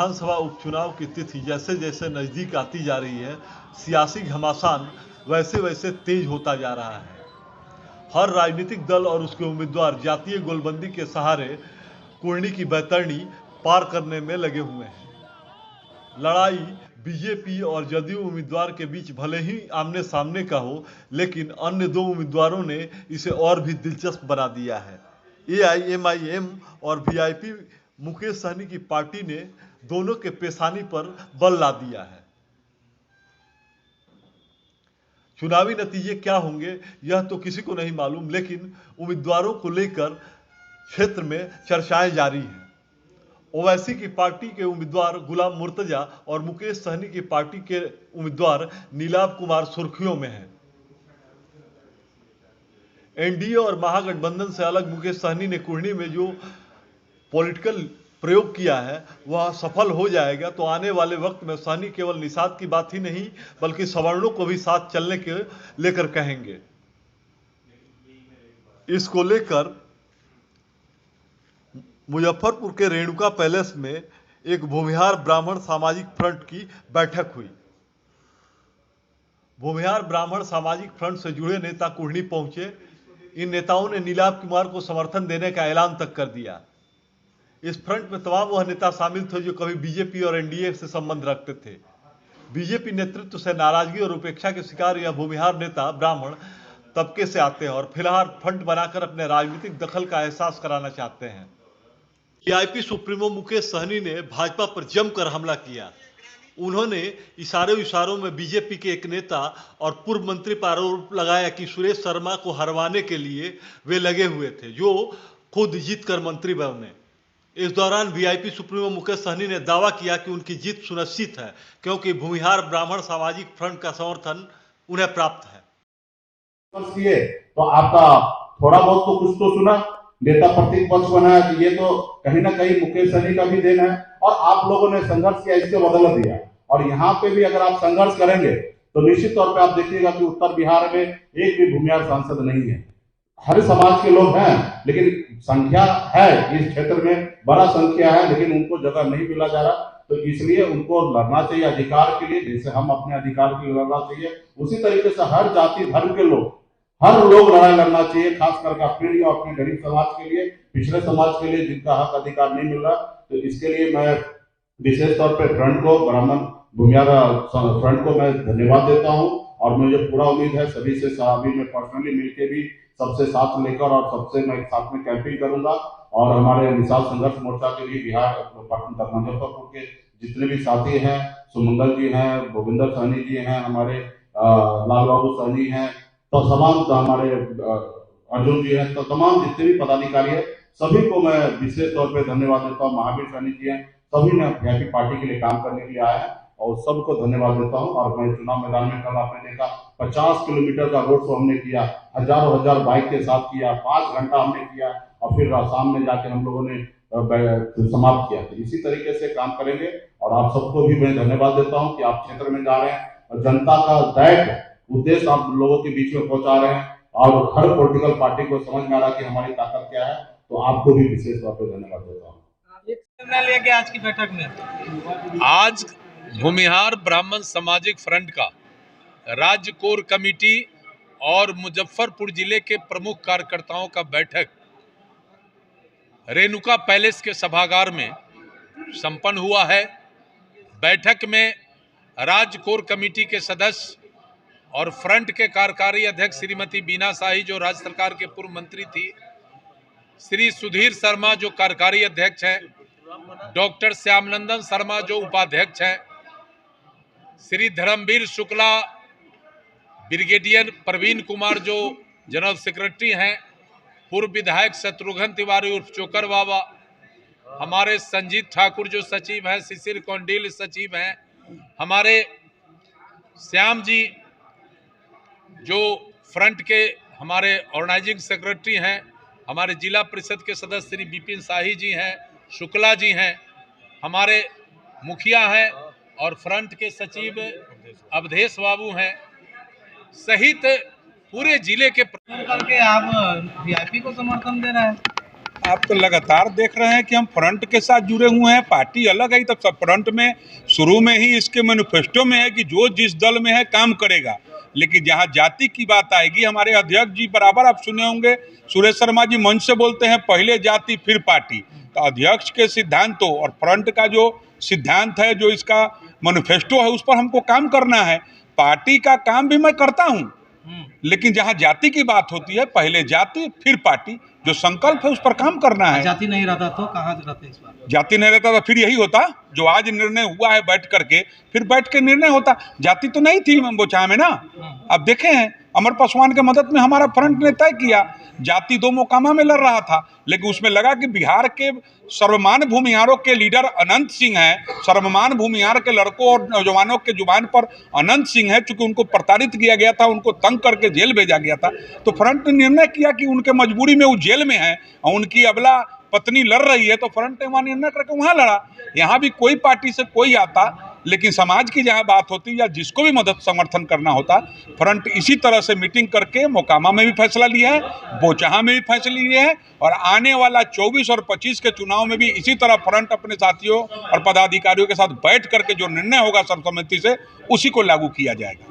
विधानसभा उपचुनाव की तिथि जैसे जैसे नज़दीक आती जा रही है, सियासी घमासान वैसे वैसे तेज होता जा रहा है। हर राजनीतिक दल और उसके उम्मीदवार जातीय गोलबंदी के सहारे कुर्नी की बैतरणी पार करने में लगे हुए हैं। लड़ाई बीजेपी और जदयू उम्मीदवार के बीच भले ही आमने सामने का हो, लेकिन अन्य दो उम्मीदवारों ने इसे और भी दिलचस्प बना दिया है। एआईएमआईएम और वीआईपी मुकेश सहनी की पार्टी ने दोनों के पेशानी पर बल ला दिया है। चुनावी नतीजे क्या होंगे यह तो किसी को नहीं मालूम, लेकिन उम्मीदवारों को लेकर क्षेत्र में चर्चाएं जारी हैं। ओवैसी की पार्टी के उम्मीदवार गुलाम मुर्तजा और मुकेश सहनी की पार्टी के उम्मीदवार नीलाभ कुमार सुर्खियों में हैं। एनडीए और महागठबंधन से अलग मुकेश सहनी ने कुर्नी में जो पॉलिटिकल प्रयोग किया है वह सफल हो जाएगा तो आने वाले वक्त में सहनी केवल निषाद की बात ही नहीं बल्कि सवर्णों को भी साथ चलने के लेकर कहेंगे। इसको लेकर मुजफ्फरपुर के रेणुका पैलेस में एक भूमिहार ब्राह्मण सामाजिक फ्रंट की बैठक हुई। भूमिहार ब्राह्मण सामाजिक फ्रंट से जुड़े नेता कुर्नी पहुंचे। इन नेताओं ने नीलाभ कुमार को समर्थन देने का ऐलान तक कर दिया। इस फ्रंट में तमाम वह नेता शामिल थे जो कभी बीजेपी और एनडीए से संबंध रखते थे। बीजेपी नेतृत्व से नाराजगी और उपेक्षा के शिकार यह भूमिहार नेता ब्राह्मण तबके से आते हैं और फिलहाल फ्रंट बनाकर अपने राजनीतिक दखल का एहसास कराना चाहते हैं। वीआईपी सुप्रीमो मुकेश सहनी ने भाजपा पर जमकर हमला किया। उन्होंने इशारों में बीजेपी के एक नेता और पूर्व मंत्री पर आरोप लगाया कि सुरेश शर्मा को हरवाने के लिए वे लगे हुए थे, जो खुद जीतकर मंत्री बने। इस दौरान वीआईपी सुप्रीमो मुकेश सहनी ने दावा किया कि उनकी जीत सुनिश्चित है क्योंकि भूमिहार ब्राह्मण सामाजिक फ्रंट का समर्थन उन्हें प्राप्त है। तो आपका थोड़ा बहुत तो कुछ तो सुना, नेता प्रतिपक्ष बना है, ये तो कहीं ना कहीं मुकेश सहनी का भी देना है और आप लोगों ने संघर्ष किया, इसके बदल दिया। और यहाँ पे भी अगर आप संघर्ष करेंगे तो निश्चित तौर पे आप देखिएगा कि उत्तर बिहार में एक भी भूमिहार सांसद नहीं है। हर समाज के लोग हैं लेकिन संख्या है इस क्षेत्र में, बड़ा संख्या है, लेकिन उनको जगह नहीं मिला जा रहा। तो इसलिए उनको लड़ना चाहिए अधिकार के लिए, जैसे हम अपने अधिकार के लिए लड़ना चाहिए, उसी तरीके से हर जाति धर्म के लोग, हर लोग लड़ाई लड़ना चाहिए, खास करके अपने लिए, अपने गरीब समाज के लिए, पिछड़े समाज के लिए जिनका हक अधिकार नहीं मिल रहा। तो इसके लिए मैं विशेष तौर पर फ्रंट को, ब्राह्मण भूमिहार फ्रंट को मैं धन्यवाद देता हूं और मुझे पूरा उम्मीद है सभी से अभी मैं पर्सनली मिलकर भी सबसे साथ लेकर और सबसे मैं साथ में कैंपिंग करूंगा और हमारे निषाद संघर्ष मोर्चा के लिए बिहार मुजफ्फरपुर के जितने भी साथी हैं, सुमंगल जी हैं, भूपिंदर सहनी जी हैं, हमारे लाल बाबू सहनी हैं, तो तमाम हमारे अर्जुन जी हैं, तो तमाम जितने भी पदाधिकारी है सभी को मैं विशेष तौर पे धन्यवाद देता हूँ। महावीर सहनी जी हैं, सभी ने वीआईपी पार्टी के लिए काम करने के लिए आए हैं और सबको धन्यवाद देता हूँ। और मैं चुनाव मैदान में कल आपने देखा 50 किलोमीटर का रोड शो हमने किया, हजार बाइक के साथ किया, 5 घंटा हमने किया और फिर शाम में जाके हम लोगों ने समाप्त किया। तो इसी तरीके से काम करेंगे और आप सबको भी मैं धन्यवाद देता हूँ कि आप क्षेत्र में जा रहे हैं और जनता का दैट उद्देश्य आप लोगों के बीच में पहुंचा रहे हैं और हर पॉलिटिकल पार्टी को समझ में आ रहा है कि हमारी ताकत क्या है। तो आपको भी विशेष तौर पर धन्यवाद देता हूँ। आज की बैठक में आज भूमिहार ब्राह्मण सामाजिक फ्रंट का राज्य कोर कमेटी और मुजफ्फरपुर जिले के प्रमुख कार्यकर्ताओं का बैठक रेणुका पैलेस के सभागार में संपन्न हुआ है। बैठक में राज्य कोर कमेटी के सदस्य और फ्रंट के कार्यकारी अध्यक्ष श्रीमती बीना शाही जो राज्य सरकार के पूर्व मंत्री थी, श्री सुधीर शर्मा जो कार्यकारी अध्यक्ष हैं, डॉक्टर श्यामनंदन शर्मा जो उपाध्यक्ष हैं, श्री धर्मवीर शुक्ला, ब्रिगेडियर प्रवीण कुमार जो जनरल सेक्रेटरी हैं, पूर्व विधायक शत्रुघ्न तिवारी उर्फ चोकर बाबा, हमारे संजीत ठाकुर जो सचिव हैं, शिशिर कौंडिल सचिव हैं, हमारे श्याम जी जो फ्रंट के हमारे ऑर्गेनाइजिंग सेक्रेटरी हैं, हमारे जिला परिषद के सदस्य श्री विपिन शाही जी हैं, शुक्ला जी हैं, हमारे मुखिया हैं और फ्रंट के सचिव अवधेश बाबू हैं, सहित पूरे जिले के करके आप वीआईपी को समर्थन दे रहे हैं। आप तो लगातार देख रहे हैं कि हम फ्रंट के साथ जुड़े हुए हैं, पार्टी अलग है तब सब फ्रंट में शुरू में ही इसके मैनिफेस्टो में है कि जो जिस दल में है काम करेगा। लेकिन जहां जाति की बात आएगी, हमारे अध्यक्ष जी बराबर आप सुने होंगे, सुरेश शर्मा जी मंच से बोलते हैं पहले जाति फिर पार्टी। तो अध्यक्ष के सिद्धांतों और फ्रंट का जो सिद्धांत है, जो इसका मैनिफेस्टो है, उस पर हमको काम करना है। पार्टी का काम भी मैं करता हूं, लेकिन जहां जाति की बात होती है, पहले जाति फिर पार्टी, जो संकल्प है उस पर काम करना है। जाति नहीं रहता तो कहाँ रहते इस बार? जाति नहीं रहता तो फिर यही होता जो आज निर्णय हुआ है, बैठ करके फिर बैठ के निर्णय होता। जाति तो नहीं थी बोचा में ना। अब देखे हैं अमर पासवान के मदद में हमारा फ्रंट ने तय किया, जाति 2 मोकामा में लड़ रहा था, लेकिन उसमें लगा कि बिहार के सर्वमान्य भूमिहारों के लीडर अनंत सिंह हैं, सर्वमान्य भूमिहार के लड़कों और नौजवानों के जुबान पर अनंत सिंह है, चूंकि उनको प्रताड़ित किया गया था, उनको तंग करके जेल भेजा गया था। तो फ्रंट ने निर्णय किया कि उनके मजबूरी में वो जेल में है और उनकी अबला पत्नी लड़ रही है, तो फ्रंट ने वहाँ निर्णय करके वहाँ लड़ा। यहाँ भी कोई पार्टी से कोई आता, लेकिन समाज की जहाँ बात होती या जिसको भी मदद समर्थन करना होता, फ्रंट इसी तरह से मीटिंग करके मोकामा में भी फैसला लिया है, बोचहा में भी फैसले लिए हैं, और आने वाला 24 और 25 के चुनाव में भी इसी तरह फ्रंट अपने साथियों और पदाधिकारियों के साथ बैठ करके जो निर्णय होगा सर्वसम्मति से, उसी को लागू किया जाएगा।